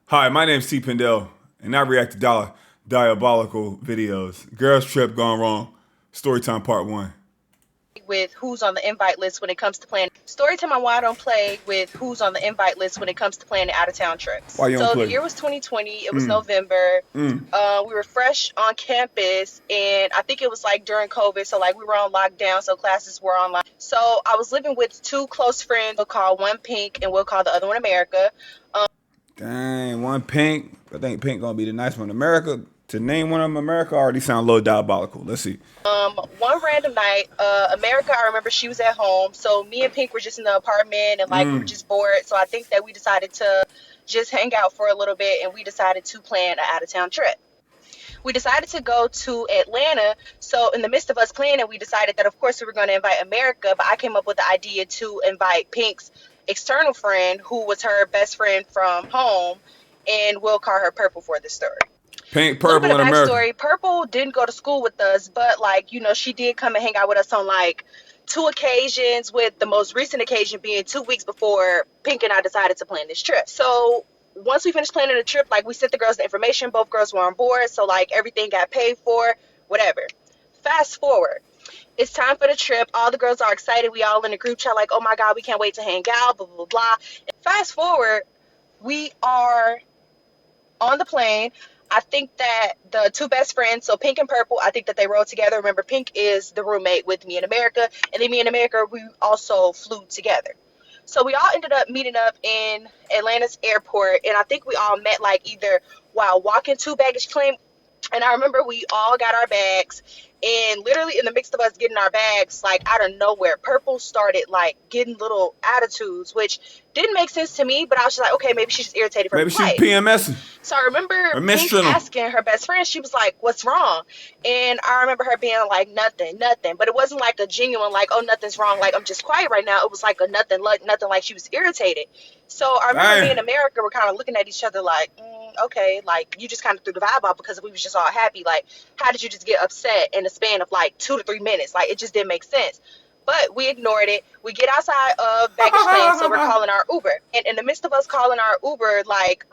Hi, my name's TPindell, and I react to diabolical videos. Girls trip gone wrong. Storytime part one. With who's on the invite list when it comes to planning. Storytime on why I don't play with who's on the invite list when it comes to planning out of town trips. Why you don't So the play? year was 2020. It was November. We were fresh on campus, and I think it was like during COVID. So like we were on lockdown, so classes were online. So I was living with two close friends. We'll call one Pink, and we'll call the other one America. Dang, one Pink. I think Pink gonna be the nice one. America. To name one of them America already sound a little diabolical. Let's see. One random night, America, I remember she was at home. So me and Pink were just in the apartment and like we were just bored. So I think that we decided to just hang out for a little bit and we decided to plan an out of town trip. We decided to go to Atlanta. So in the midst of us planning, we decided that of course we were going to invite America, but I came up with the idea to invite Pink's external friend, who was her best friend from home, and we'll call her Purple for this story. Pink, A little bit purple, of and America. backstory. Purple didn't go to school with us, but like, she did come and hang out with us on like two occasions, with the most recent occasion being 2 weeks before Pink and I decided to plan this trip. So once we finished planning the trip, like we sent the girls the information, both girls were on board, so like everything got paid for, whatever. Fast forward. It's time for the trip. All the girls are excited. We all in the group chat like, oh my God, we can't wait to hang out, blah, blah, blah. Fast forward, we are on the plane. I think that the two best friends, so Pink and Purple, I think that they rode together. Remember, Pink is the roommate with me in America, and then me and America, we also flew together. So we all ended up meeting up in Atlanta's airport, and I think we all met like either while walking to baggage claim, and I remember we all got our bags, and literally in the midst of us getting our bags, like out of nowhere, Purple started like getting little attitudes, which didn't make sense to me, but I was just like, okay, maybe she's just irritated from Maybe the she was flight. PMSing So I remember or Pink minstrel. asking her best friend, she was like, what's wrong? And I remember her being like, nothing, nothing. But it wasn't like a genuine, like, oh, nothing's wrong, like, I'm just quiet right now. It was like a nothing, like she was irritated. So I remember me Dang. and America were kind of looking at each other like, okay, like, you just kind of threw the vibe off because we was just all happy. Like, how did you just get upset in the span of like 2 to 3 minutes? Like, it just didn't make sense. But we ignored it. We get outside of baggage claim, so we're calling our Uber. And in the midst of us calling our Uber, like,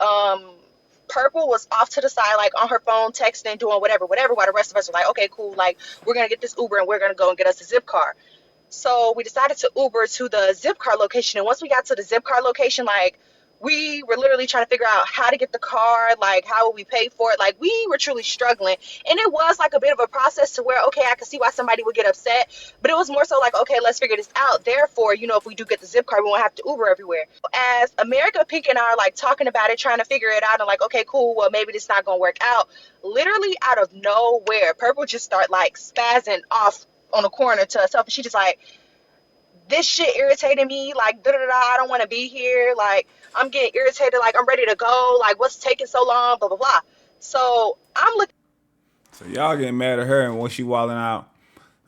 Purple was off to the side, like on her phone, texting, doing whatever, while the rest of us were like, okay, cool, like, we're going to get this Uber and we're going to go and get us a zip car. So we decided to Uber to the zip car location. And once we got to the zip car location, like, we were literally trying to figure out how to get the car, like, how would we pay for it? Like, we were truly struggling. And it was like a bit of a process to where, okay, I could see why somebody would get upset. But it was more so like, okay, let's figure this out. Therefore, if we do get the zip car, we won't have to Uber everywhere. As America, Pink, and I are like talking about it, trying to figure it out, and like, okay, cool, well, maybe this not going to work out. Literally out of nowhere, Purple just start like spazzing off on a corner to herself. And she just like, this shit irritated me, like, da da da, I don't want to be here, like, I'm getting irritated, like, I'm ready to go, like, what's taking so long, blah blah blah. So I'm looking. So y'all getting mad at her and when she wilding out.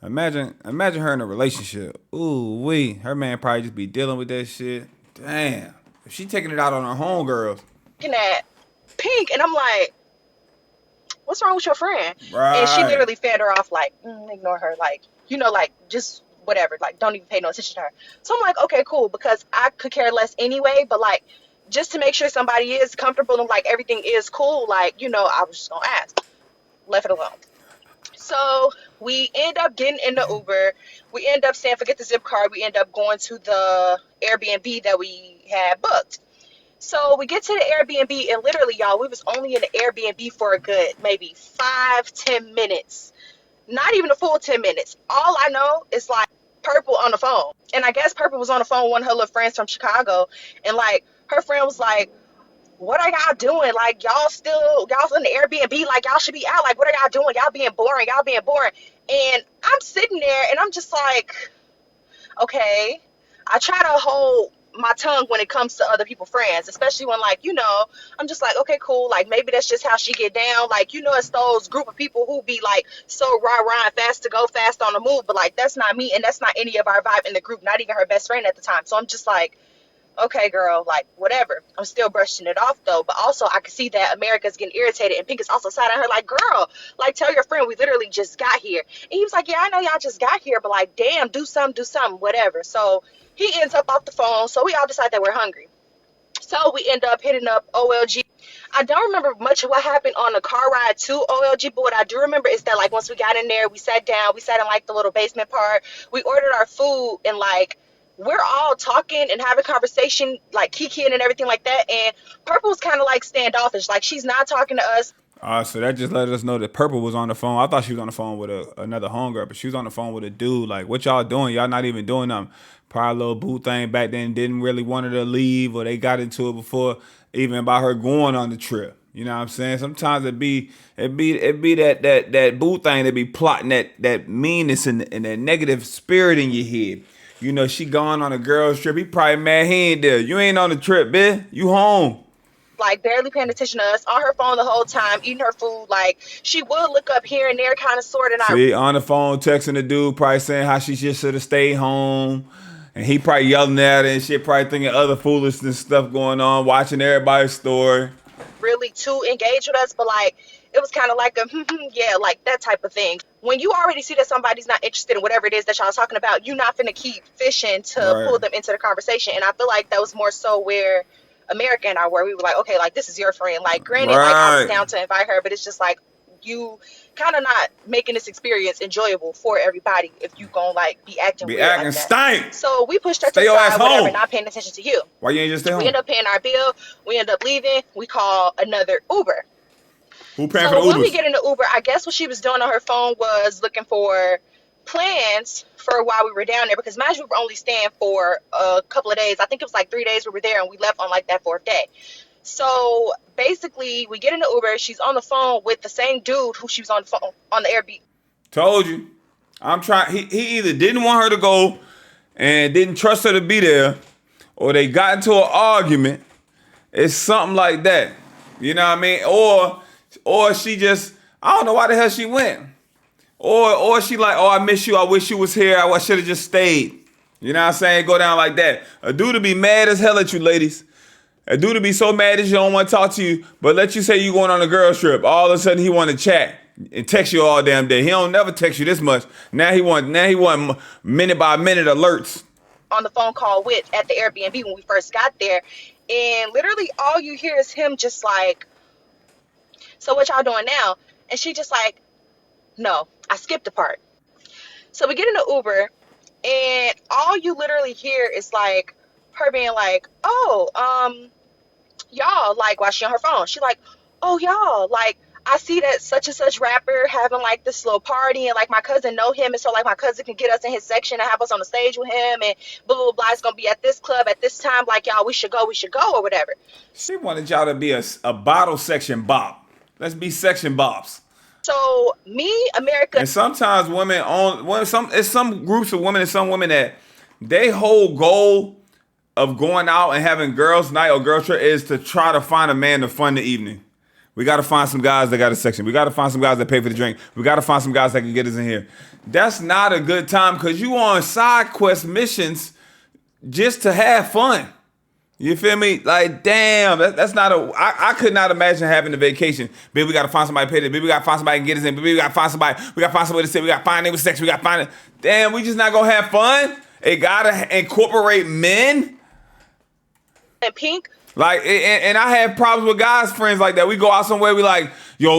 Imagine her in a relationship. Ooh wee. Her man probably just be dealing with that shit. Damn. If she taking it out on her homegirls. At Pink, and I'm like, what's wrong with your friend? And she Right. literally fed her off like, ignore her, like, like, just whatever, like, don't even pay no attention to her. So I'm like, okay, cool, because I could care less anyway, but like, just to make sure somebody is comfortable and like everything is cool, like, I was just gonna ask. Left it alone. So we end up getting in the Uber. We end up saying, forget the zip card. We end up going to the Airbnb that we had booked. So we get to the Airbnb, and literally, y'all, we was only in the Airbnb for a good maybe 5-10 minutes. Not even a full 10 minutes. All I know is like Purple on the phone. And I guess Purple was on the phone with one of her little friends from Chicago. And like her friend was like, what are y'all doing? Like, y'all's in the Airbnb, like, y'all should be out. Like, what are y'all doing? Y'all being boring. Y'all being boring. And I'm sitting there and I'm just like, okay. I try to hold my tongue when it comes to other people's friends, especially when, like, I'm just like, okay, cool. Like, maybe that's just how she get down. Like, it's those group of people who be like so rah-rah and fast to go, fast on the move. But like, that's not me, and that's not any of our vibe in the group, not even her best friend at the time. So I'm just like, okay, girl, like, whatever. I'm still brushing it off, though. But also, I can see that America's getting irritated, and Pink is also side on her, like, girl, like, tell your friend we literally just got here. And he was like, yeah, I know y'all just got here, but, like, damn, do something, whatever. So he ends up off the phone, so we all decide that we're hungry. So we end up hitting up OLG. I don't remember much of what happened on the car ride to OLG, but what I do remember is that like once we got in there, we sat down, we sat in like the little basement part, we ordered our food, and like we're all talking and having conversation, like kikiing and everything like that. And Purple's kind of like standoffish, like she's not talking to us. So that just let us know that Purple was on the phone. I thought she was on the phone with another homegirl, but she was on the phone with a dude. Like, what y'all doing? Y'all not even doing nothing. Probably a little boo thing back then. Didn't really want her to leave, or they got into it before even about her going on the trip. You know what I'm saying? Sometimes it be that boo thing that be plotting that meanness and that negative spirit in your head. You know, she gone on a girl's trip. He probably mad he ain't there. You ain't on the trip, bitch. You home. Like barely paying attention to us, on her phone the whole time, eating her food. Like she would look up here and there, kind of, sort of not. See, on the phone, texting the dude, probably saying how she just should have stayed home. And he probably yelling at her and shit, probably thinking other foolishness stuff going on, watching everybody's story. Really too engaged with us, but like it was kind of like a yeah, like that type of thing. When you already see that somebody's not interested in whatever it is that y'all talking about, you're not finna keep fishing to Right. pull them into the conversation. And I feel like that was more so where America and I were. We were like, okay, like this is your friend. Like granted, like I was Right. down to invite her, but it's just like you kind of not making this experience enjoyable for everybody if you gonna like be acting Be weird acting like that. stank. So we pushed her to Stay the your ass side, whatever, home. not paying attention to you. Why you ain't just stay We home? end up paying our bill. We end up leaving. We call another Uber. Who paying for So the when we Ubers? get in the Uber, I guess what she was doing on her phone was looking for plans for while we were down there, because imagine we were only staying for a couple of days. I think it was like 3 days we were there, and we left on like that fourth day. So basically, we get in the Uber. She's on the phone with the same dude who she was on the phone on the Airbnb. Told you. I'm trying. He either didn't want her to go and didn't trust her to be there, or they got into an argument. It's something like that. You know what I mean? Or she just, I don't know why the hell she went. Or she like, oh, I miss you. I wish you was here. I should have just stayed. You know what I'm saying? Go down like that. A dude to be mad as hell at you, ladies. A dude to be so mad that you don't want to talk to you, but let you say you going on a girl's trip. All of a sudden he want to chat and text you all damn day. He don't never text you this much. Now he want minute by minute alerts. On the phone call with at the Airbnb when we first got there, and literally all you hear is him just like, so what y'all doing now? And she just like, no, I skipped a part. So we get in the Uber, and all you literally hear is like her being like, oh, y'all, like, while she on her phone, she like, oh, y'all, like, I see that such and such rapper having like this little party, and like my cousin know him, and so like my cousin can get us in his section and have us on the stage with him, and blah blah blah. It's gonna be at this club at this time. Like y'all, we should go, or whatever. She wanted y'all to be a bottle section bop. Let's be section bops. So me, America, And sometimes it's some groups of women and some women that they whole goal of going out and having girls' night or girl trip is to try to find a man to fund the evening. We got to find some guys that got a section. We got to find some guys that pay for the drink. We got to find some guys that can get us in here. That's not a good time because you on side quest missions just to have fun. You feel me? Like, damn, that's not I could not imagine having a vacation. Baby, we got to find somebody to pay this. Baby, we got to find somebody to get us in. Baby, we got to find somebody. We got to find somebody to sit. We got to find them with sex. We got to find it. Damn, we just not going to have fun? It got to incorporate men? and Pink, Like, and I have problems with guys, friends like that. We go out somewhere, we like, yo,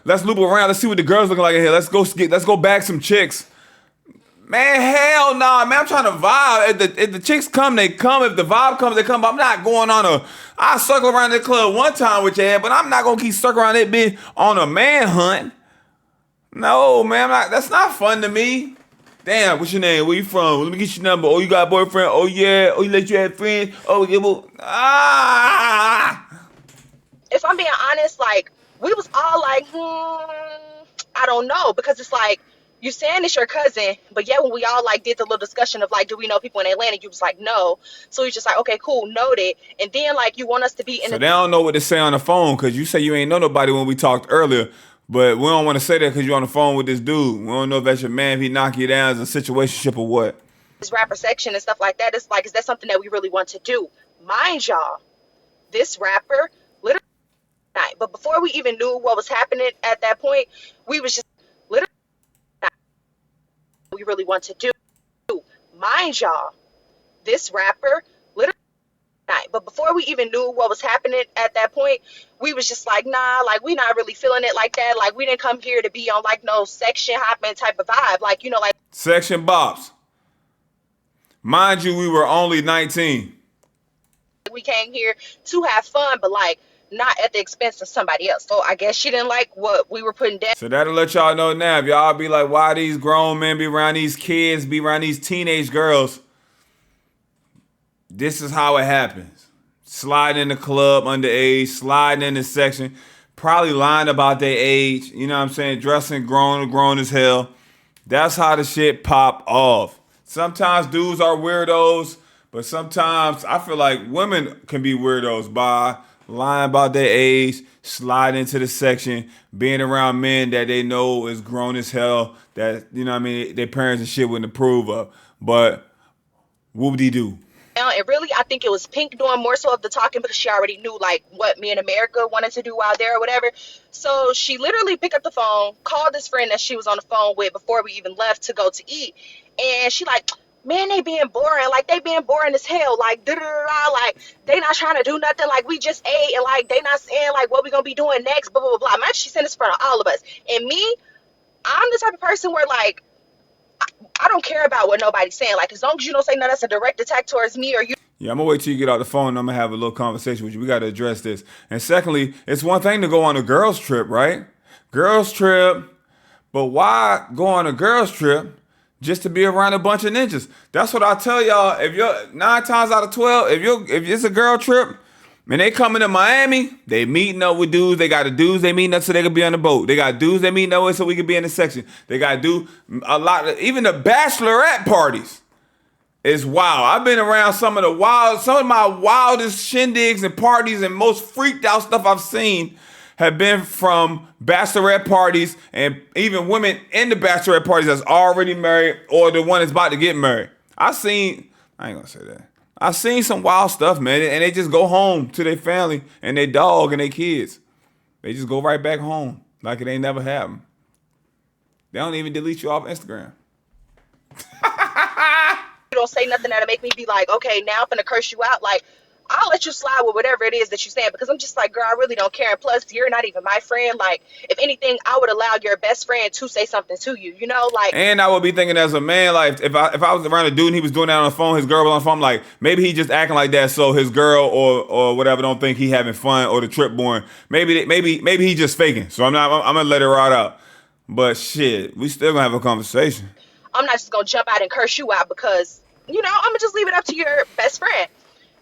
let's loop around. Let's see what the girls looking like in here. Let's go bag some chicks. Man, hell nah, man. I'm trying to vibe. If the chicks come, they come. If the vibe comes, they come. I'm not going on I circle around the club one time with your head, but I'm not going to keep circling around that bitch on a man hunt. No, man. That's not fun to me. Damn, what's your name? Where you from? Let me get your number. Oh, you got a boyfriend? Oh, yeah. Oh, you let you have friends? Oh, yeah, well, if I'm being honest, like we was all like, I don't know, because it's like you saying it's your cousin, but yeah, when we all like did the little discussion of like, do we know people in Atlanta? You was like, no. So you just like, okay, cool, noted. And then like you want us to be in. So they don't know what to say on the phone because you say you ain't know nobody when we talked earlier. But we don't want to say that because you're on the phone with this dude. We don't know if that's your man, if he knock you down as a situationship or what. This rapper section and stuff like that. It's like, is that something that we really want to do? Mind y'all, this rapper literally night. But before we even knew what was happening at that point, we was just literally we really want to do. Mind y'all, this rapper literally night. night. But before we even knew what was happening at that point, we was just like, nah, like we not really feeling it like that. Like we didn't come here to be on like no section hopping type of vibe. Like, you know, like Section bops. Mind you, we were only 19. we came here to have fun, but like not at the expense of somebody else. So I guess she didn't like what we were putting down. So that'll let y'all know now. If y'all be like, why these grown men be around these kids, be around these teenage girls, this is how it happens. Sliding in the club underage, sliding in the section, probably lying about their age, you know what I'm saying? Dressing grown as hell. That's how the shit pop off. Sometimes dudes are weirdos, but sometimes I feel like women can be weirdos by lying about their age, sliding into the section, being around men that they know is grown as hell, that, you know what I mean, their parents and shit wouldn't approve of. But whoop-de-doo. And really, I think it was Pink doing more so of the talking because she already knew like what me and America wanted to do while there or whatever. So she literally picked up the phone, called this friend that she was on the phone with before we even left to go to eat. And she like, man, they being boring. Like they being boring as hell. Like da da da. Like they not trying to do nothing. Like we just ate and like they not saying like what we gonna be doing next. Blah blah blah. Man, she sent this in front of all of us. And me, I'm the type of person where like I don't care about what nobody's saying. Like as long as you don't say no, that's a direct attack towards me or you. Yeah, I'm gonna wait till you get off the phone and I'm gonna have a little conversation with you. We gotta address this. And secondly, it's one thing to go on a girls' trip, right? Girls' trip, but why go on a girls' trip just to be around a bunch of ninjas? That's what I tell y'all. If you're 9 times out of 12, if it's a girl trip and they coming to Miami, they meeting up with dudes. They got the dudes they meeting up so they can be on the boat. They got dudes they meeting up with so we can be in the section. They got a lot of, even the bachelorette parties. It's wild. I've been around some of my wildest shindigs and parties and most freaked out stuff I've seen have been from bachelorette parties and even women in the bachelorette parties that's already married or the one that's about to get married. I ain't gonna say that. I've seen some wild stuff, man, and they just go home to their family and their dog and their kids. They just go right back home like it ain't never happened. They don't even delete you off Instagram. Don't say nothing that'll make me be like, okay, now I'm gonna curse you out. Like, I'll let you slide with whatever it is that you're saying because I'm just like, girl, I really don't care. And plus, you're not even my friend. Like, if anything, I would allow your best friend to say something to you, you know? Like, and I would be thinking as a man, like, if I was around a dude and he was doing that on the phone, his girl was on the phone, like, maybe he just acting like that so his girl or whatever don't think he having fun or the trip boring. Maybe he just faking. So I'm gonna let it ride out. But shit, we still gonna have a conversation. I'm not just gonna jump out and curse you out because, you know, I'm gonna just leave it up to your best friend.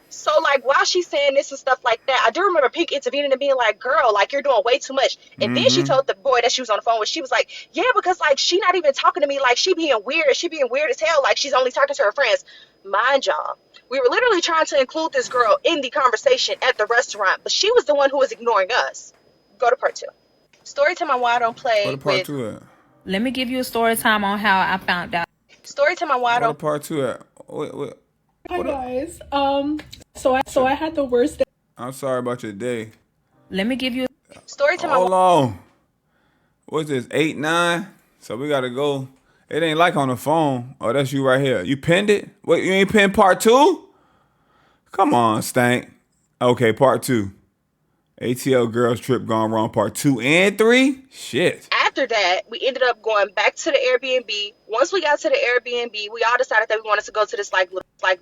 So, like, while she's saying this and stuff like that, I do remember Pink intervening and being like, girl, like, you're doing way too much. And then she told the boy that she was on the phone with, she was like, yeah, because, like, she not even talking to me. Like, she being weird as hell. Like, she's only talking to her friends. Mind y'all, we were literally trying to include this girl in the conversation at the restaurant, but she was the one who was ignoring us. Go to part 2. Story time on why I don't play What a part 2 at? Let me give you a story time on how I found out. Story time on why I What a don't. part 2 at? What Hi guys. So I had the worst day. I'm sorry about your day. Let me give you Story time Hold on. on. What's this? 8, 9? So we gotta go. It ain't like on the phone. Oh, that's you right here. You pinned it? What, you ain't pinned part 2? Come on, Stank. Okay, part 2. ATL girls trip gone wrong, part 2 and 3? Shit. After that, we ended up going back to the Airbnb. Once we got to the Airbnb, we all decided that we wanted to go to this like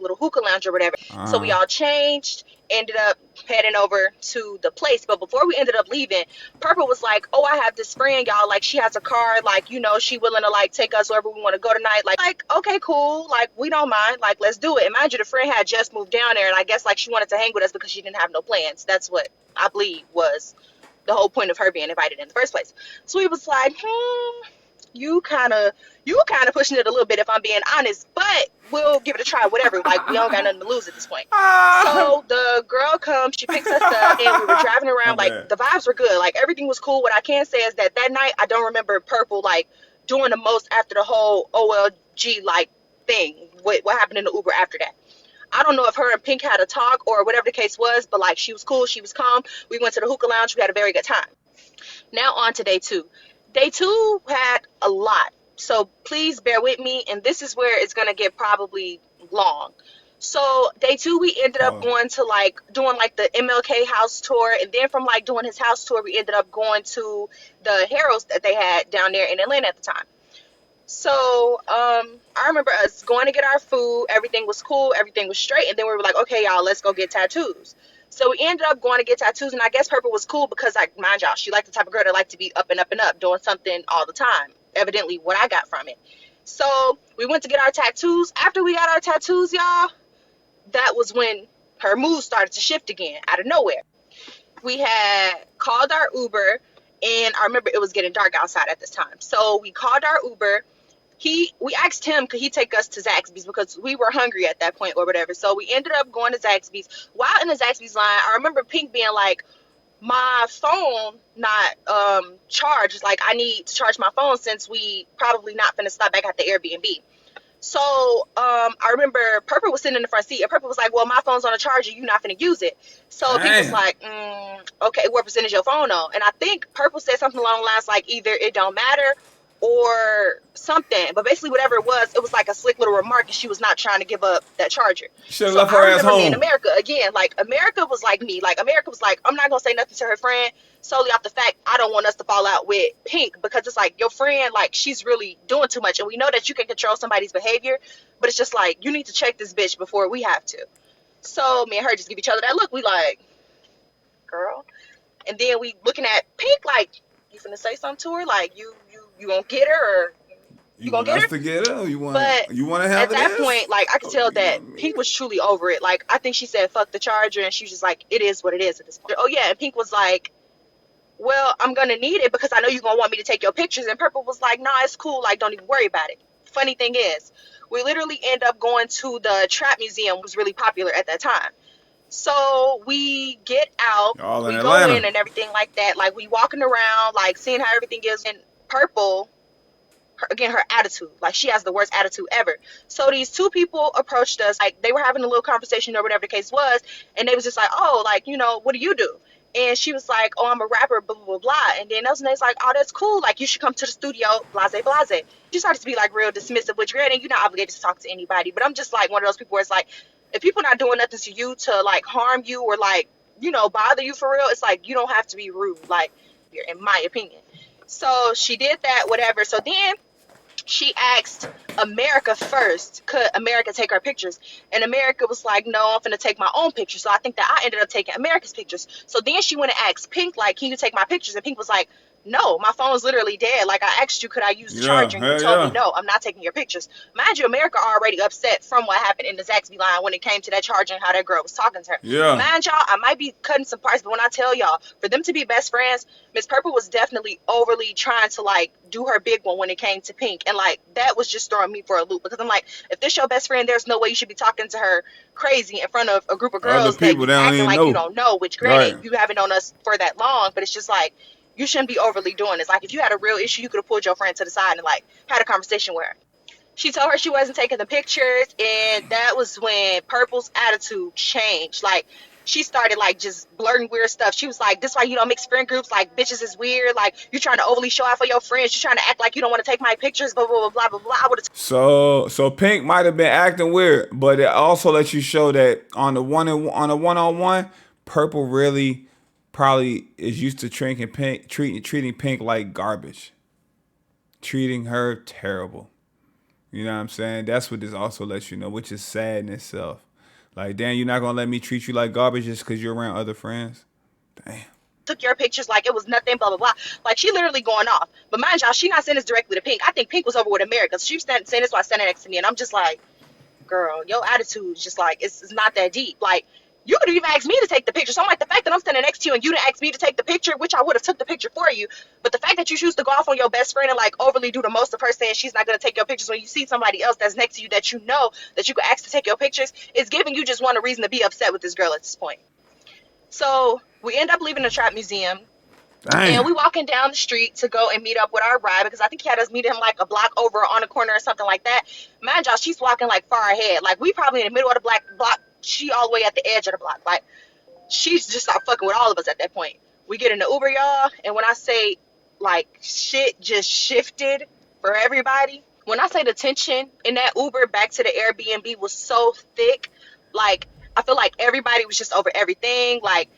little hookah lounge or whatever. So we all changed, ended up heading over to the place. But before we ended up leaving, Purple was like, oh, I have this friend, y'all. Like, she has a car. Like, you know, she willing to like take us wherever we want to go tonight. Like, okay, cool. Like, we don't mind. Like, let's do it. And mind you, the friend had just moved down there, and I guess like she wanted to hang with us because she didn't have no plans. That's what I believe was the whole point of her being invited in the first place. So we was like, you kind of pushing it a little bit if I'm being honest, but we'll give it a try, whatever. Like, we don't got nothing to lose at this point. So the girl comes, she picks us up, and we were driving around. Like, the vibes were good. Like, everything was cool. What I can say is that night, I don't remember Purple, like, doing the most after the whole OLG, like, thing. What happened in the Uber after that. I don't know if her and Pink had a talk or whatever the case was, but like she was cool, she was calm. We went to the hookah lounge, we had a very good time. Now on to day 2. Day 2 had a lot, so please bear with me, and this is where it's gonna get probably long. So day 2, we ended up Oh, going to like doing like the MLK house tour, and then from like doing his house tour, we ended up going to the Heralds that they had down there in Atlanta at the time. So I remember us going to get our food. Everything was cool. Everything was straight. And then we were like, okay, y'all, let's go get tattoos. So we ended up going to get tattoos. And I guess Purple was cool because, like, mind y'all, she liked the type of girl that liked to be up and up and up, doing something all the time. Evidently, what I got from it. So we went to get our tattoos. After we got our tattoos, y'all, that was when her mood started to shift again out of nowhere. We had called our Uber. And I remember it was getting dark outside at this time. So we called our Uber. We asked him could he take us to Zaxby's because we were hungry at that point or whatever. So we ended up going to Zaxby's. While in the Zaxby's line, I remember Pink being like, my phone not charged. Like, I need to charge my phone since we probably not finna stop back at the Airbnb. So I remember Purple was sitting in the front seat, and Purple was like, well, my phone's on a charger, you not finna use it. So Pink was damn. like, okay, what percentage your phone on? And I think Purple said something along the lines like either it don't matter or something. But basically whatever it was like a slick little remark, and she was not trying to give up that charger. Should have So left I her ass remember me and home. America, again, like America was like me. Like America was like, I'm not gonna say nothing to her friend solely off the fact I don't want us to fall out with Pink, because it's like your friend, like she's really doing too much, and we know that you can control somebody's behavior, but it's just like you need to check this bitch before we have to. So me and her just give each other that look. We like, girl, and then we looking at Pink like, you finna say something to her? Like you gonna get her, or you You gonna want get us her? to get her? You want But you want to have at it that this? point, like I could Oh, tell you that want me? Pink was truly over it. Like I think she said fuck the charger, and she was just like, it is what it is at this point. Oh yeah, and Pink was like, well, I'm gonna need it because I know you're gonna want me to take your pictures. And Purple was like, nah, it's cool, like don't even worry about it. Funny thing is, we literally end up going to the trap museum, was really popular at that time. So we get out, All in we go Atlanta. in and everything like that, like we walking around, like seeing how everything is. And Purple, again, her attitude, like she has the worst attitude ever. So these two people approached us, like they were having a little conversation or whatever the case was, and they was just like, oh, like, you know, what do you do? And she was like, oh, I'm a rapper, blah blah blah blah. And then those niggas like, oh, that's cool, like you should come to the studio, blase blase. She started to be like real dismissive, which granted, you're not obligated to talk to anybody, but I'm just like one of those people where it's like, if people not doing nothing to you to like harm you or like, you know, bother you for real, it's like you don't have to be rude, like, in my opinion. So she did that, whatever. So then she asked America first, could America take our pictures? And America was like, no, I'm finna take my own pictures. So I think that I ended up taking America's pictures. So then she went and asked Pink, like, can you take my pictures? And Pink was like, no, my phone's literally dead. Like, I asked you, could I use the Yeah, charger? And you hell told me, yeah. no, I'm not taking your pictures. Mind you, America already upset from what happened in the Zaxby line when it came to that charger and how that girl was talking to her. Yeah. Mind y'all, I might be cutting some parts, but when I tell y'all, for them to be best friends, Miss Purple was definitely overly trying to like do her big one when it came to Pink, and like that was just throwing me for a loop because I'm like, if this your best friend, there's no way you should be talking to her crazy in front of a group of Other girls that people you they don't acting even like you know. don't know. Which granted, Right. you haven't known us for that long, but it's just like you shouldn't be overly doing this. Like if you had a real issue, you could have pulled your friend to the side and like had a conversation with her. She told her she wasn't taking the pictures, and that was when Purple's attitude changed. Like she started like just blurting weird stuff. She was like, this why you don't mix friend groups, like bitches is weird, like you're trying to overly show out for your friends, you're trying to act like you don't want to take my pictures, blah blah blah blah blah blah. I would have So Pink might have been acting weird, but it also lets you show that on the one-on-one, Purple really probably is used to treating Pink like garbage, treating her terrible. You know what I'm saying? That's what this also lets you know, which is sad in itself. Like, damn, you're not gonna let me treat you like garbage just because you're around other friends? Damn. took your pictures like it was nothing, blah blah blah. Like she literally going off. But mind y'all, she not saying this directly to Pink. I think Pink was over with America. So she was saying this while standing next to me, and I'm just like, girl, your attitude is just like it's not that deep. Like you could have even asked me to take the picture. So I'm like, the fact that I'm standing next to you and you didn't ask me to take the picture, which I would have took the picture for you, but the fact that you choose to go off on your best friend and like overly do the most of her saying she's not gonna take your pictures when you see somebody else that's next to you that you know that you could ask to take your pictures is giving you just one reason to be upset with this girl at this point. So we end up leaving the trap museum. And Damn. we walking down the street to go and meet up with our ride because I think he had us meet him like a block over on a corner or something like that. Mind y'all, she's walking like far ahead. Like we probably in the middle of the block. She all the way at the edge of the block. Like she's just not fucking with all of us at that point. We get in the Uber, y'all, and when I say like shit just shifted for everybody, when I say the tension in that Uber back to the Airbnb was so thick, Like, I feel like everybody was just over everything. Like,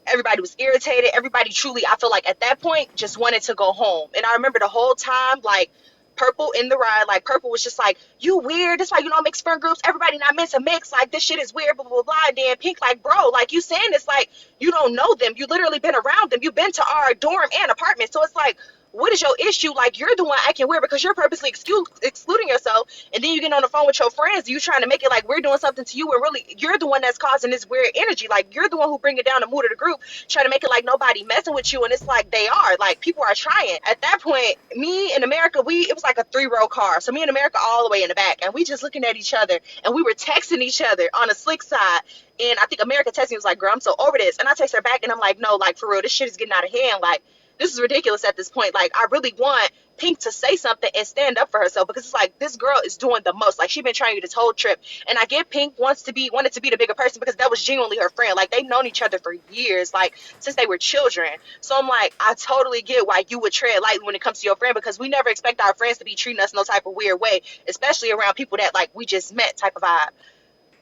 everybody was irritated. Everybody truly, I feel like at that point, just wanted to go home. And I remember the whole time, like, Purple in the ride, like, Purple was just like, you weird. That's why you don't mix friend groups. Everybody not meant to mix. Like, this shit is weird, blah, blah, blah. And then Pink, like, bro, like, you saying this, like, you don't know them. You literally been around them. You've been to our dorm and apartment. So it's like, what is your issue? Like, you're the one acting weird because you're purposely excluding yourself, and then you get on the phone with your friends, you trying to make it like we're doing something to you, and really you're the one that's causing this weird energy. Like, you're the one who bring it down the mood of the group, trying to make it like nobody messing with you, and it's like they are. Like, people are trying. At that point, me and America, it was like a 3-row car, so me and America all the way in the back, and we just looking at each other, and we were texting each other on a slick side. And I think America texted me, was like, girl, I'm so over this. And I text her back, and I'm like, no, like, for real, this shit is getting out of hand. Like, this is ridiculous at this point. Like, I really want Pink to say something and stand up for herself, because it's like, this girl is doing the most. Like, she's been trying this whole trip. And I get Pink wanted to be the bigger person, because that was genuinely her friend. Like, they've known each other for years, like, since they were children. So I'm like, I totally get why you would tread lightly when it comes to your friend, because we never expect our friends to be treating us no type of weird way, especially around people that, like, we just met type of vibe.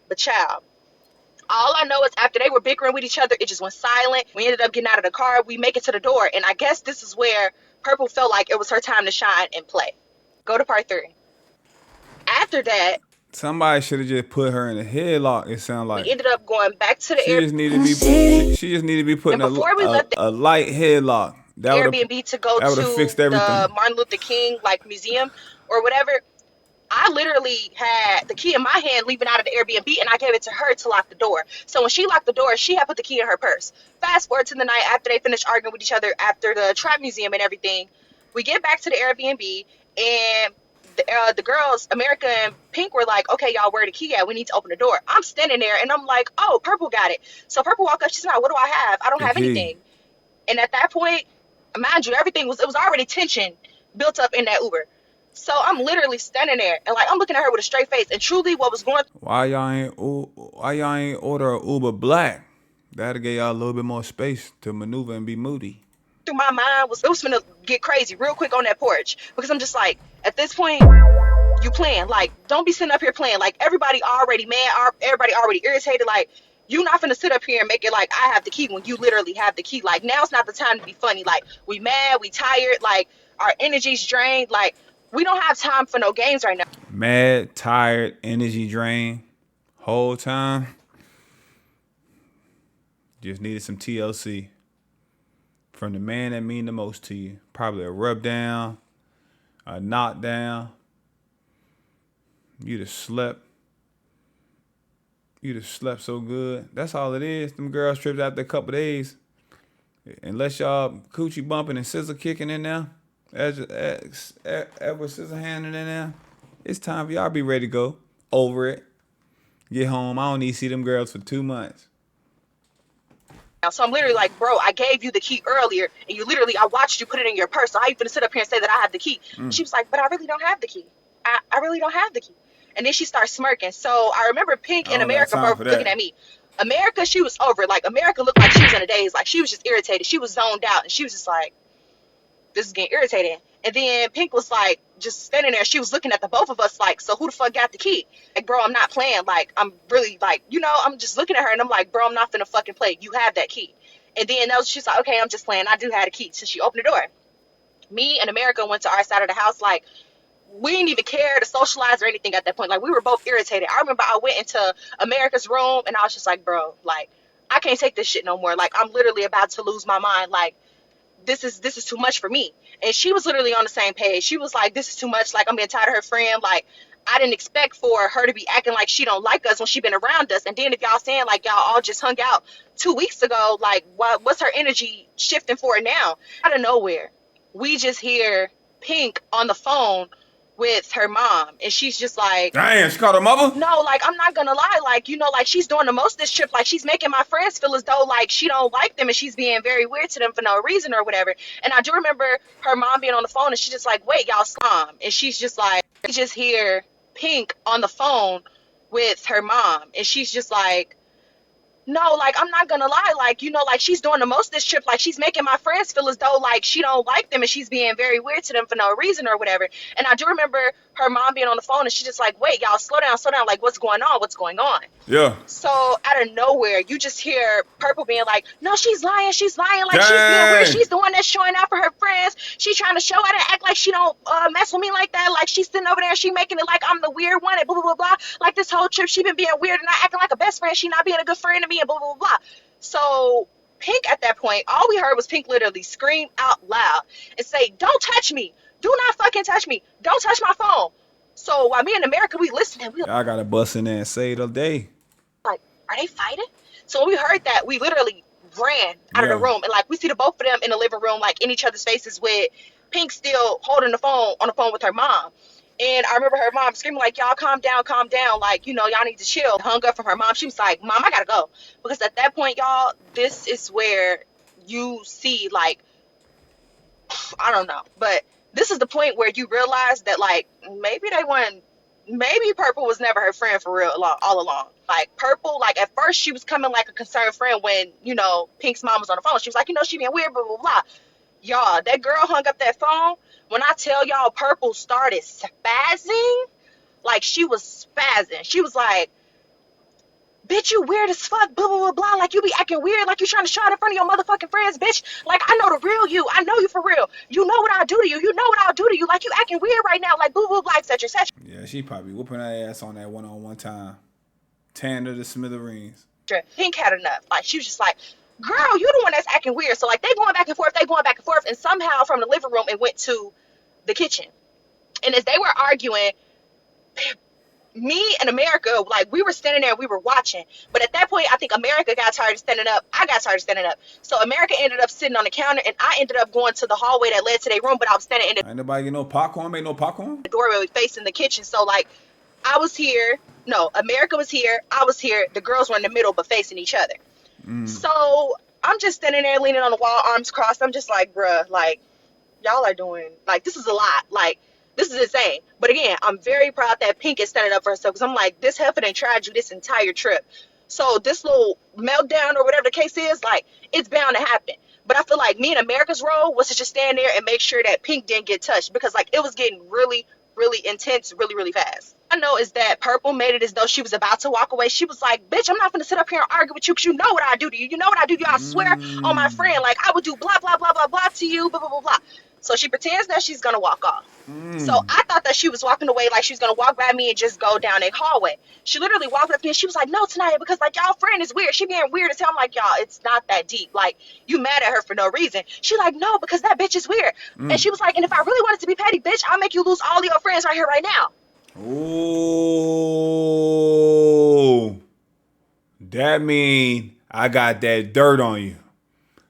But child, all I know is after they were bickering with each other, it just went silent. We ended up getting out of the car. We make it to the door. And I guess this is where Purple felt like it was her time to shine and play. Go to part 3. After that, Somebody should have just put her in a headlock. It sounded like we ended up going back to the she just needed to be put in before we left a light headlock. That Airbnb to go to fixed everything. the Martin Luther King, like, museum or whatever. I literally had the key in my hand leaving out of the Airbnb, and I gave it to her to lock the door. So when she locked the door, she had put the key in her purse. Fast forward to the night after they finished arguing with each other after the trap museum and everything. We get back to the Airbnb, and the girls, America and Pink, were like, okay, y'all, where the key at? We need to open the door. I'm standing there, and I'm like, oh, Purple got it. So Purple walked up. She's like, what do I have? I don't have anything. And at that point, mind you, it was already tension built up in that Uber. So I'm literally standing there, and, like, I'm looking at her with a straight face, and truly what was going Why y'all ain't order a Uber Black? That'll give y'all a little bit more space to maneuver and be moody. through my mind was, it was gonna get crazy real quick on that porch, because I'm just like, at this point, you playing. Like, don't be sitting up here playing. Like, everybody already mad, everybody already irritated. Like, you not finna sit up here and make it like I have the key when you literally have the key. Like, now's not the time to be funny. Like, we mad, we tired, like, our energy's drained. Like, we don't have time for no games right now. Mad, tired, energy drained, whole time. Just needed some TLC from the man that mean the most to you. Probably a rub down, a knock down. You'd have slept so good. That's all it is. Them girls tripped after a couple days. Unless y'all coochie bumping and scissor kicking in there, Edward scissor handing in there, it's time for y'all be ready to go. Over it. Get home. I don't need to see them girls for 2 months. So I'm literally like, bro, I gave you the key earlier, and I watched you put it in your purse. So how you gonna sit up here and say that I have the key? She was like, but I really don't have the key. I really don't have the key. And then she starts smirking. So I remember Pink and America both looking at me. America, she was over it. Like, America looked like she was in a daze. Like, she was just irritated. She was zoned out, and she was just like, this is getting irritating. And then Pink was like, just standing there. She was looking at the both of us like, so who the fuck got the key? Like, bro, I'm not playing. Like, I'm really, like, I'm just looking at her, and I'm like, bro, I'm not finna fucking play. You have that key. And then she's like, okay, I'm just playing. I do have the key. So she opened the door. Me and America went to our side of the house. Like, we didn't even care to socialize or anything at that point. Like, we were both irritated. I remember I went into America's room, and I was just like, bro, like, I can't take this shit no more. Like, I'm literally about to lose my mind. Like, this is too much for me. And she was literally on the same page. She was like, this is too much. Like, I'm getting tired of her friend. Like, I didn't expect for her to be acting like she don't like us when she been around us. And then if y'all saying like y'all all just hung out 2 weeks ago, like, what's her energy shifting for now? Out of nowhere, we just hear Pink on the phone with her mom, and she's just like, damn, she called her mother? No, like, I'm not gonna lie, like, like, she's doing the most this trip. Like, she's making my friends feel as though like she don't like them, and she's being very weird to them for no reason or whatever. And I do remember her mom being on the phone, and she's just like, wait, y'all, mom. And she's just like, we just hear Pink on the phone with her mom, and she's just like, no, like, I'm not gonna lie, like, like, she's doing the most this trip, like, she's making my friends feel as though, like, she don't like them and she's being very weird to them for no reason or whatever. And I do remember her mom being on the phone and she's just like, wait, y'all, slow down, like, what's going on, Yeah. so out of nowhere you just hear Purple being like, no, she's lying, like, she's being weird, Dang. she's the one that's showing out for her friends, she's trying to show out and act like she don't mess with me like that, like, she's sitting over there, she making it like I'm the weird one and blah blah blah blah, like, this whole trip she been being weird and not acting like a best friend, she not being a good friend to me and blah blah blah. So Pink, at that point, all we heard was Pink literally scream out loud and say, don't touch me, do not fucking touch me, don't touch my phone. So while me and America, we listened and we Y'all gotta bust in there and save the day. like, are they fighting? So when we heard that, we literally ran out of the Yeah. room, and like, we see the both of them in the living room, like, in each other's faces, with Pink still holding the phone on the phone with her mom. And I remember her mom screaming like, y'all calm down, like, y'all need to chill. Hung up from her mom. She was like, Mom, I gotta go. Because at that point, y'all, this is where you see, like, I don't know, but this is the point where you realize that, like, maybe Purple was never her friend for real all along. Like, Purple, like, at first she was coming like a concerned friend when, Pink's mom was on the phone. She was like, she being weird, blah, blah, blah. Y'all, that girl hung up that phone. When I tell y'all, Purple started spazzing, like, she was spazzing. She was like, bitch, you weird as fuck, blah, blah, blah, blah. Like, you be acting weird, like you trying to show out in front of your motherfucking friends, bitch. Like, I know the real you. I know you for real. You know what I'll do to you. You know what I'll do to you. Like, you acting weird right now. Like, blah, blah, blah, etc., etc. Yeah, she probably whooping her ass on that one-on-one time. Tearing her to smithereens. Pink had enough. Like, she was just like, girl, you the one that's acting weird. So, like, they going back and forth, and somehow from the living room it went to the kitchen. And as they were arguing, me and America, like, we were standing there, we were watching. But at that point, I think America got tired of standing up. I got tired of standing up. So America ended up sitting on the counter, and I ended up going to the hallway that led to their room, but I was standing in the Ain't nobody get no popcorn, make no popcorn? doorway facing the kitchen. So, like, I was here. No, America was here. I was here. The girls were in the middle, but facing each other. So I'm just standing there leaning on the wall, arms crossed. I'm just like, bruh, like, y'all are doing, like, this is a lot. Like, this is insane. But again, I'm very proud that Pink is standing up for herself, because I'm like, this heifer done tried you this entire trip. So this little meltdown or whatever the case is, like, it's bound to happen. But I feel like me and America's role was to just stand there and make sure that Pink didn't get touched, because, like, it was getting really, really intense, really, really fast. I know is that Purple made it as though she was about to walk away. She was like, bitch, I'm not gonna sit up here and argue with you, because you know what I do to you. You know what I do to you. I swear on my friend, like, I would do blah, blah, blah, blah, blah to you, blah, blah, blah, blah. So she pretends that she's gonna walk off. So I thought that she was walking away, like she was gonna walk by me and just go down a hallway. She literally walked up to me and she was like, no, Tanaya, because, like, y'all friend is weird. She being weird as hell. I'm like, y'all, it's not that deep. Like, you mad at her for no reason. She like, no, because that bitch is weird. And she was like, and if I really wanted to be petty, bitch, I'll make you lose all of your friends right here, right now. Oh, that mean I got that dirt on you.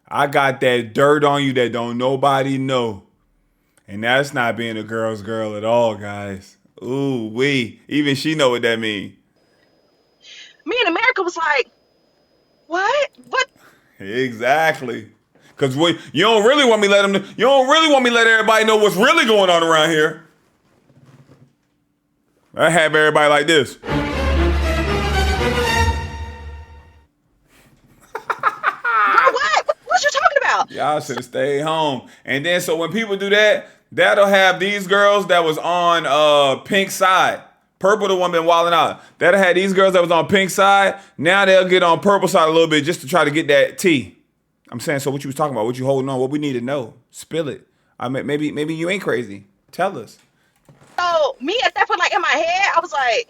I got that dirt on you that don't nobody know. And that's not being a girl's girl at all, guys. Ooh, even she know what that mean. Me and America was like, what? Exactly. Cause you don't really want me let everybody know what's really going on around here. I have everybody like this. What you talking about? Y'all should have stayed home. And then so when people do that, that'll have these girls that was on Pink's side. Purple the one been wilding out. That'll have these girls that was on Pink's side. Now they'll get on Purple side a little bit just to try to get that tea. I'm saying, so what you was talking about, what you holding on, what we need to know. Spill it. I mean, maybe you ain't crazy. Tell us. So me at that point, like, in my head, I was like,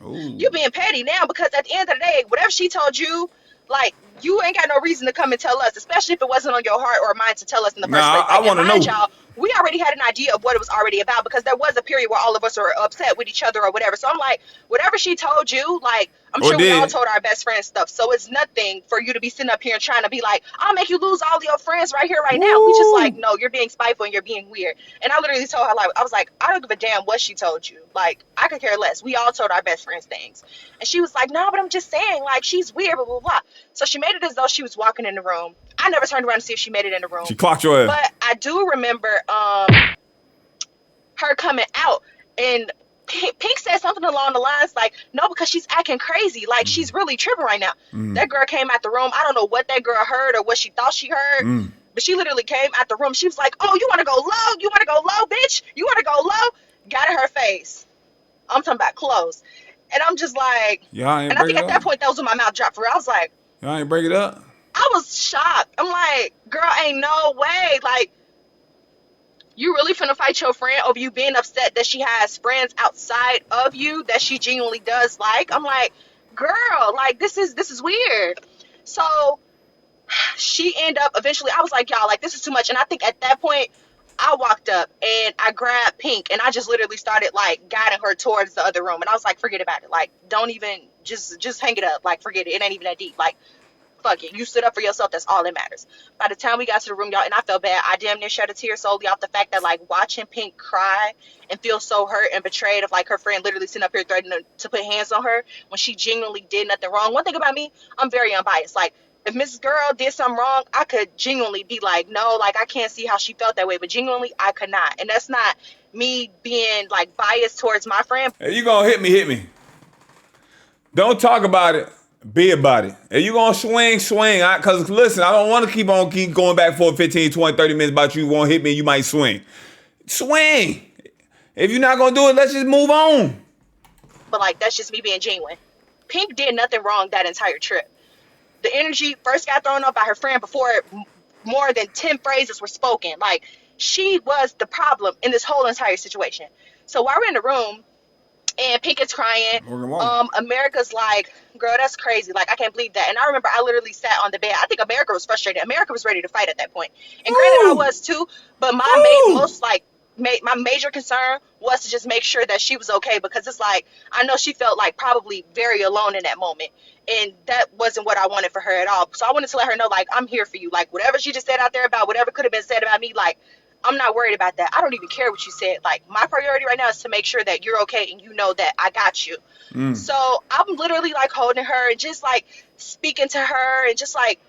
Ooh. you being petty now, because at the end of the day, whatever she told you, like, you ain't got no reason to come and tell us, especially if it wasn't on your heart or mind to tell us in the first place. Like, I want to know. Y'all, we already had an idea of what it was already about, because there was a period where all of us were upset with each other or whatever. So I'm like, whatever she told you, like, I'm sure we all told our best friends stuff. So it's nothing for you to be sitting up here and trying to be like, I'll make you lose all your friends right here, right now. We just like, no, you're being spiteful and you're being weird. And I literally told her, like, I was like, I don't give a damn what she told you. Like, I could care less. We all told our best friends things. And she was like, no, but I'm just saying, like, she's weird, blah, blah, blah. So she made it as though she was walking in the room. I never turned around to see if she made it in the room. She clocked your ass. But I do remember her coming out, and Pink said something along the lines like, no, because she's acting crazy. Like, she's really tripping right now. That girl came out the room. I don't know what that girl heard or what she thought she heard, but she literally came out the room. She was like, oh, you want to go low? You want to go low, bitch? You want to go low? Got in her face. I'm talking about clothes. And I'm just like, Y'all ain't and I break think it at that up? point, that was when my mouth dropped for real. I was like, Y'all ain't break it up? I was shocked. I'm like, girl, ain't no way. Like, you really finna fight your friend over you being upset that she has friends outside of you that she genuinely does like? I'm like, girl, like this is weird. So she ended up eventually, I was like, y'all, like this is too much. And I think at that point I walked up and I grabbed Pink and I just literally started like guiding her towards the other room. And I was like, forget about it. Like, don't even just hang it up. Like, forget it. It ain't even that deep. Like, fuck it. You stood up for yourself. That's all that matters. By the time we got to the room, y'all, and I felt bad. I damn near shed a tear solely off the fact that, like, watching Pink cry and feel so hurt and betrayed of, like, her friend literally sitting up here threatening to put hands on her when she genuinely did nothing wrong. One thing about me, I'm very unbiased. Like, if Mrs. Girl did something wrong, I could genuinely be like, no, like, I can't see how she felt that way. But genuinely, I could not. And that's not me being, like, biased towards my friend. If you gonna hit me, hit me. Don't talk about it. Be about it. If you gonna swing, swing. Cause listen, I don't want to keep going back for 15, 20, 30 minutes about you won't hit me, you might swing. Swing. If you're not gonna do it, let's just move on. But, like, that's just me being genuine. Pink did nothing wrong that entire trip. The energy first got thrown up by her friend before more than 10 phrases were spoken. Like, she was the problem in this whole entire situation. So while we're in the room and Pink is crying, America's like, girl, that's crazy. Like, I can't believe that. And I remember I literally sat on the bed. I think America was frustrated. America was ready to fight at that point. And granted, I Ooh. was too. But Ooh. my major concern was to just make sure that she was okay, because it's like, I know she felt like probably very alone in that moment, and that wasn't what I wanted for her at all. So I wanted to let her know, like, I'm here for you. Like, whatever she just said out there about whatever could have been said about me, like, I'm not worried about that. I don't even care what you said. Like, my priority right now is to make sure that you're okay and you know that I got you. So I'm literally like holding her and just like speaking to her and just like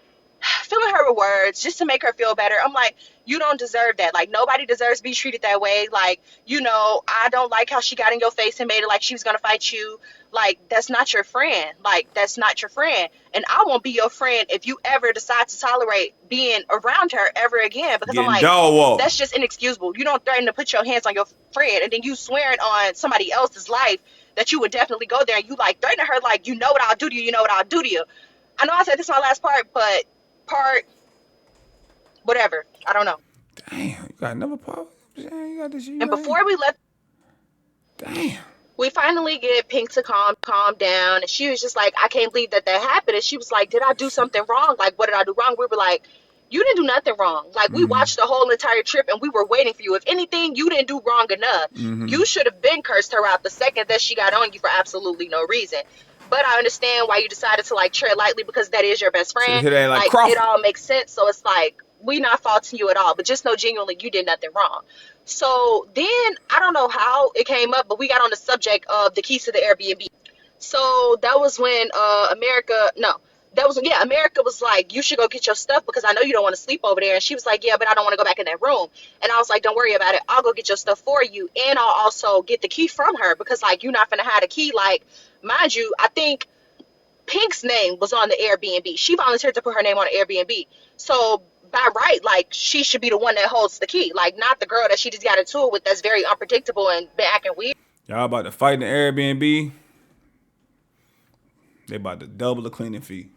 filling her with words just to make her feel better. I'm like, you don't deserve that. Like, nobody deserves to be treated that way. Like, you know, I don't like how she got in your face and made it like she was gonna fight you. Like, that's not your friend. Like, that's not your friend. And I won't be your friend if you ever decide to tolerate being around her ever again, because I'm Getting like, dog walk. that's just inexcusable. You don't threaten to put your hands on your friend and then you swearing on somebody else's life that you would definitely go there, and you like threatening her like, you know what I'll do to you, you know what I'll do to you. I know I said this is my last part, but part whatever, I don't know. Damn, you got another part? You got this shit And right here. before we left, Damn. we finally get Pink to calm down, and she was just like, I can't believe that happened. And she was like, did I do something wrong? Like, what did I do wrong? We were like, you didn't do nothing wrong. Like, we watched the whole entire trip and we were waiting for you. If anything, you didn't do wrong enough. You should have been cursed her out the second that she got on you for absolutely no reason. But I understand why you decided to like tread lightly, because that is your best Should have friend. hit that like Like, it Crawford. all makes sense. So it's like, we not faulting you at all, but just know genuinely you did nothing wrong. So then I don't know how it came up, but we got on the subject of the keys to the Airbnb. So that was when America was like, you should go get your stuff because I know you don't want to sleep over there. And she was like, yeah, but I don't want to go back in that room. And I was like, don't worry about it. I'll go get your stuff for you. And I'll also get the key from her, because like, you're not going to have a key. Like, mind you, I think Pink's name was on the Airbnb. She volunteered to put her name on the Airbnb. So by right, like, she should be the one that holds the key. Like, not the girl that she just got into it with that's very unpredictable and been acting weird. Y'all about to fight in the Airbnb. They about to double the cleaning fee.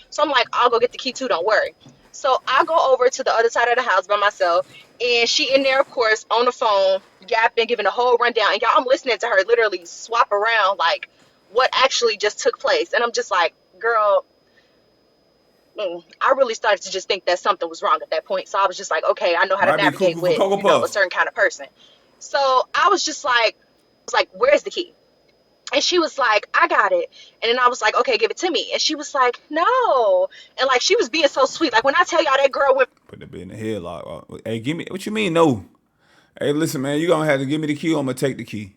So I'm like, I'll go get the key too, don't worry. So I go over to the other side of the house by myself, and she in there, of course, on the phone, yapping, giving a whole rundown. And y'all, I'm listening to her literally swap around like what actually just took place. And I'm just like, girl, I really started to just think that something was wrong at that point. So I was just like, okay, I know how to Might be navigate cuckoo for with, Cocoa a Puffs. certain kind of person. So I was just like, where's the key? And she was like, I got it. And then I was like, okay, give it to me. And she was like, no. And like, she was being so sweet. Like, when I tell y'all that girl went, Put that bit in the headlock. Hey, give me, what you mean no? Hey, listen, man, you gonna have to give me the key or I'm gonna take the key.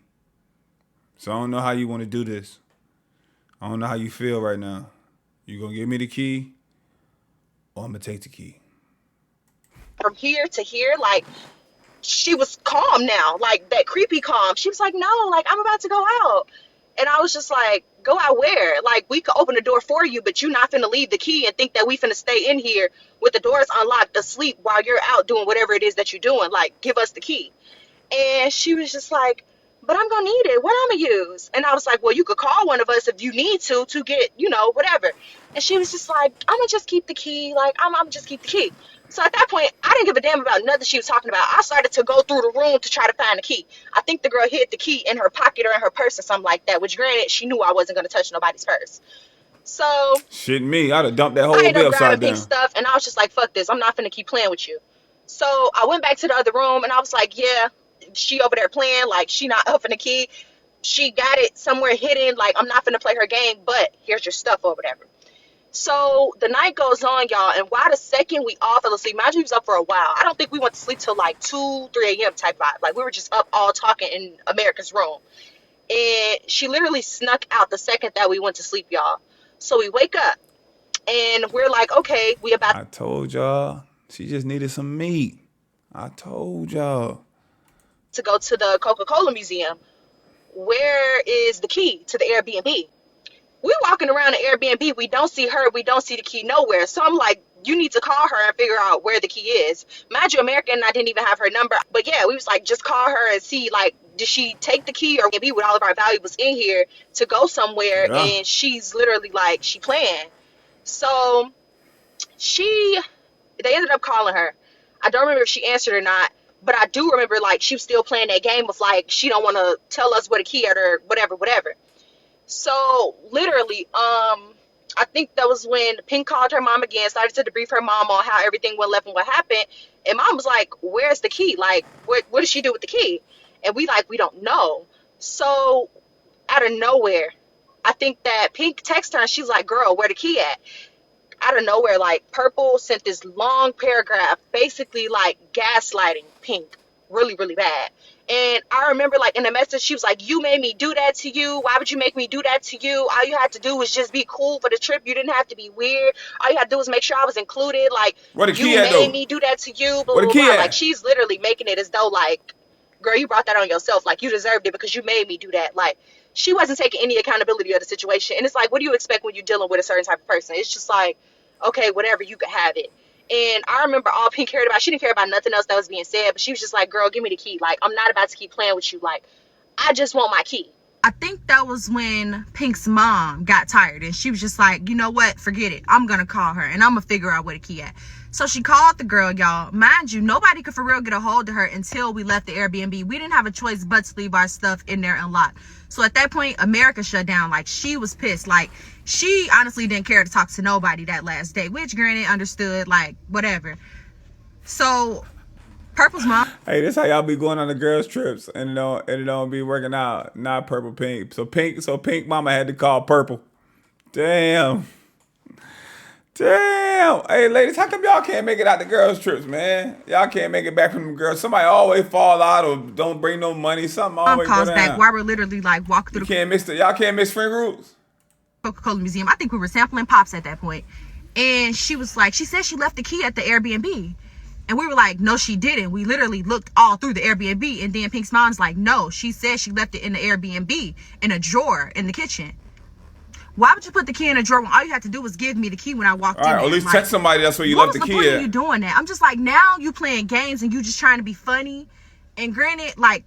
So I don't know how you want to do this. I don't know how you feel right now. You gonna give me the key or I'm gonna take the key? from here to here, like, she was calm now, like that creepy calm. She was like, no, like I'm about to go out. And I was just like, go out where? Like, we could open the door for you, but you not finna leave the key and think that we finna stay in here with the doors unlocked asleep while you're out doing whatever it is that you're doing. Like, give us the key. And she was just like, but I'm gonna need it. What I'm gonna use? And I was like, well, you could call one of us if you need to get, whatever. And she was just like, I'm gonna just keep the key. Like, I'm just keep the key. So at that point, I didn't give a damn about nothing she was talking about. I started to go through the room to try to find the key. I think the girl hid the key in her pocket or in her purse or something like that, which granted, she knew I wasn't gonna touch nobody's purse. So Shit me. I'd have dumped that I whole ended bill up grabbing upside Pink's down. stuff, and I was just like, fuck this. I'm not finna keep playing with you. So I went back to the other room, and I was like, yeah, she over there playing. Like, she not up in the key. She got it somewhere hidden. Like, I'm not finna play her game, but here's your stuff or whatever. So the night goes on, y'all, and why the second we all fell asleep, imagine we was up for a while. I don't think we went to sleep till like 2, 3 a.m. type vibe. Like, we were just up all talking in America's room. And she literally snuck out the second that we went to sleep, y'all. So we wake up, and we're like, okay, we about I told y'all. She just needed some meat. I told y'all. to go to the Coca-Cola Museum. Where is the key to the Airbnb? We're walking around the Airbnb. We don't see her. We don't see the key nowhere. So I'm like, you need to call her and figure out where the key is. Mind you, America and I didn't even have her number. But yeah, we was like, just call her and see, like, did she take the key or maybe with all of our valuables in here to go somewhere? Yeah. And she's literally like, she playing. So they ended up calling her. I don't remember if she answered or not. But I do remember, like, she was still playing that game of, like, she don't want to tell us where the key at or whatever. So literally, I think that was when Pink called her mom again, started to debrief her mom on how everything went left and what happened. And mom was like, where's the key? Like, what did she do with the key? And we don't know. So out of nowhere, I think that Pink texted her and she was like, girl, where the key at? Out of nowhere, like, Purple sent this long paragraph, basically like gaslighting Pink really, really bad. And I remember, like, in the message, she was like, you made me do that to you. Why would you make me do that to you? All you had to do was just be cool for the trip. You didn't have to be weird. All you had to do was make sure I was included. Like, Where the you key at, made though? me do that to you, blah, Where the blah, key blah. Like, at? she's literally making it as though, like, girl, you brought that on yourself. Like, you deserved it because you made me do that. Like, she wasn't taking any accountability of the situation. And it's like, what do you expect when you're dealing with a certain type of person? It's just like, okay, whatever, you could have it. And I remember all Pink cared about, she didn't care about nothing else that was being said, but she was just like, girl, give me the key. Like, I'm not about to keep playing with you. Like, I just want my key. I think that was when Pink's mom got tired and she was just like, you know what, forget it. I'm going to call her and I'm going to figure out where the key at. So she called the girl, y'all. Mind you, nobody could for real get a hold of her until we left the Airbnb. We didn't have a choice but to leave our stuff in there unlocked. So at that point, America shut down. Like, she was pissed. Like, she honestly didn't care to talk to nobody that last day, which granted, understood, like, whatever. So Purple's mom. Hey, this how y'all be going on the girls' trips and it don't be working out. Not Purple, Pink. So Pink mama had to call Purple. Damn. Hey, ladies, how come y'all can't make it out the girls' trips, man? Y'all can't make it back from them girls. Somebody always fall out or don't bring no money. Something always calls go back down. while we're literally like walking through Y'all can't mix friend groups. Coca-Cola Museum. I think we were sampling pops at that point. And she was like, she said she left the key at the Airbnb. And we were like, no, she didn't. We literally looked all through the Airbnb. And then Pink's mom's like, no, she said she left it in the Airbnb in a drawer in the kitchen. Why would you put the key in a drawer when all you had to do was give me the key when I walked in? All right, at least like, text somebody that's where you left the key what was the point at. of you doing that? I'm just like, now you playing games and you just trying to be funny. And granted, like,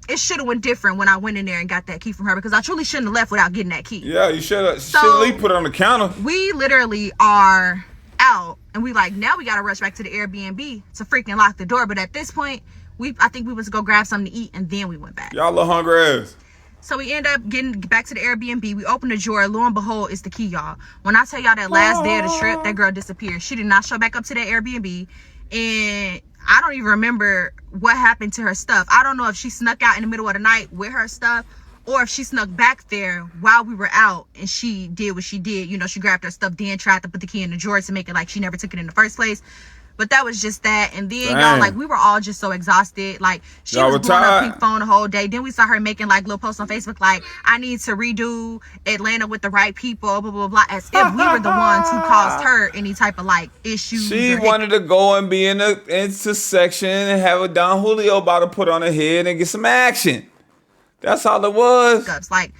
it should have went different when I went in there and got that key from her because I truly shouldn't have left without getting that key. Yeah, you should have So, at least put it on the counter. We literally are out and we like, now we got to rush back to the Airbnb to freaking lock the door. But at this point, I think we was to go grab something to eat and then we went back. Y'all little hungry ass. So we end up getting back to the Airbnb. We open the drawer. Lo and behold, it's the key, y'all. When I tell y'all that last day of the trip, that girl disappeared. She did not show back up to that Airbnb. And I don't even remember what happened to her stuff. I don't know if she snuck out in the middle of the night with her stuff or if she snuck back there while we were out and she did what she did. You know, she grabbed her stuff, then tried to put the key in the drawer to make it like she never took it in the first place. But that was just that. And then, y'all, Damn. like, we were all just so exhausted. Like, she Y'all was were blowing up tired? Pink phone the whole day. Then we saw her making, like, little posts on Facebook, like, I need to redo Atlanta with the right people, blah, blah, blah, as if we were the ones who caused her any type of, like, issues. She or wanted to go and be in the intersection and have a Don Julio about to put on her head and get some action. That's all it was. hiccups. Like,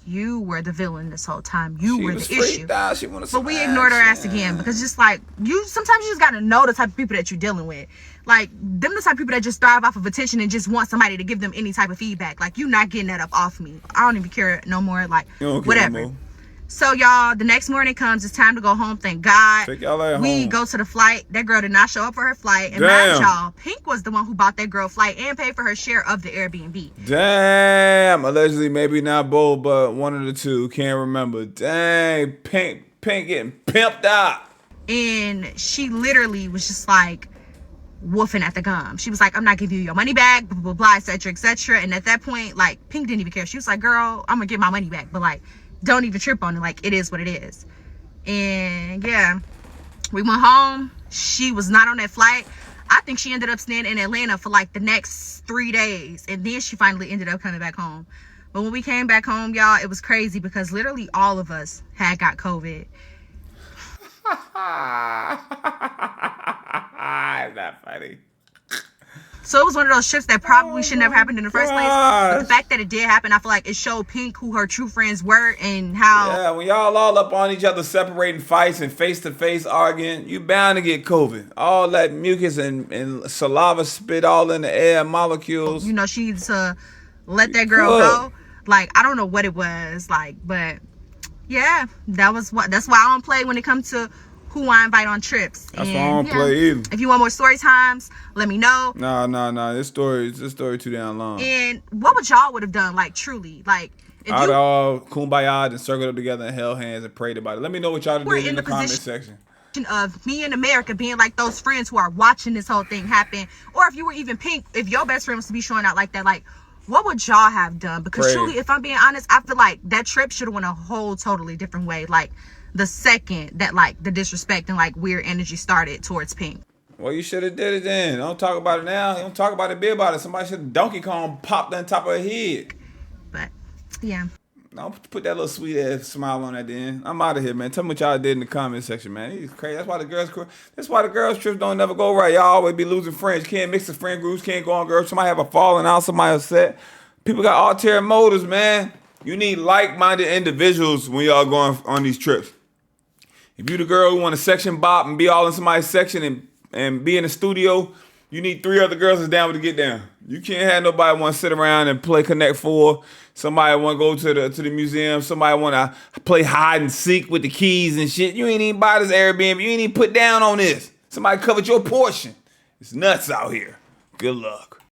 you were the villain this whole time. You She were was the issue. freaked out. She wanted But some we ignored her ass action. again because just like sometimes you just gotta know the type of people that you're dealing with. Like them the type of people that just thrive off of attention and just want somebody to give them any type of feedback. Like you not getting that up off me. I don't even care no more. Like You don't care whatever. no more. So y'all, the next morning comes. It's time to go home. Thank God. Take y'all at We home. go to the flight. That girl did not show up for her flight. And mind y'all, Pink was the one who bought that girl flight and paid for her share of the Airbnb. Damn. Allegedly, maybe not both, but one of the two. Can't remember. Dang. Pink getting pimped out. And she literally was just like woofing at the gum. She was like, I'm not giving you your money back, blah, blah, blah, et cetera, et cetera. And at that point, like, Pink didn't even care. She was like, girl, I'm gonna get my money back. But like, don't even trip on it. Like, it is what it is. And yeah, we went home. She was not on that flight. I think she ended up staying in Atlanta for like the next 3 days. And then she finally ended up coming back home. But when we came back home, y'all, it was crazy because literally all of us had got COVID. Is that funny? So it was one of those trips that probably should never happen in the first place. But the fact that it did happen, I feel like it showed Pink who her true friends were and how. Yeah, when y'all all up on each other, separating fights and face-to-face arguing, you bound to get COVID. All that mucus and saliva spit all in the air, molecules. You know, she needs to let that girl go. Like, I don't know what it was, like, but yeah, that's why I don't play when it comes to who I invite on trips. That's why I don't play either. If you want more story times, let me know. Nah. This story too damn long. And what would y'all would have done, like, truly? Like, if I'd you all kumbaya and circled up together and held hands and prayed about it. Let me know what y'all did in the comment section. Of me in America being like those friends who are watching this whole thing happen, or if you were even Pink, if your best friend was to be showing out like that, like, what would y'all have done? Because truly, if I'm being honest, I feel like that trip should have went a whole totally different way. Like, the second that, like, the disrespect and, like, weird energy started towards Pink. Well, you should have did it then. Don't talk about it now. Don't talk about it, be about it. Somebody should have Donkey Kong popped on top of her head. But, yeah. Don't put that little sweet ass smile on that then. I'm out of here, man. Tell me what y'all did in the comment section, man. It's crazy. That's why the girls trips don't never go right. Y'all always be losing friends. You can't mix the friend groups. Can't go on girls. Somebody have a falling out. Somebody upset. People got ulterior motives, man. You need like-minded individuals when y'all going on these trips. If you the girl who want to section bop and be all in somebody's section and be in the studio, you need 3 other girls that's down to get down. You can't have nobody want to sit around and play Connect 4. Somebody want to go to the museum. Somebody want to play hide and seek with the keys and shit. You ain't even buy this Airbnb. You ain't even put down on this. Somebody covered your portion. It's nuts out here. Good luck.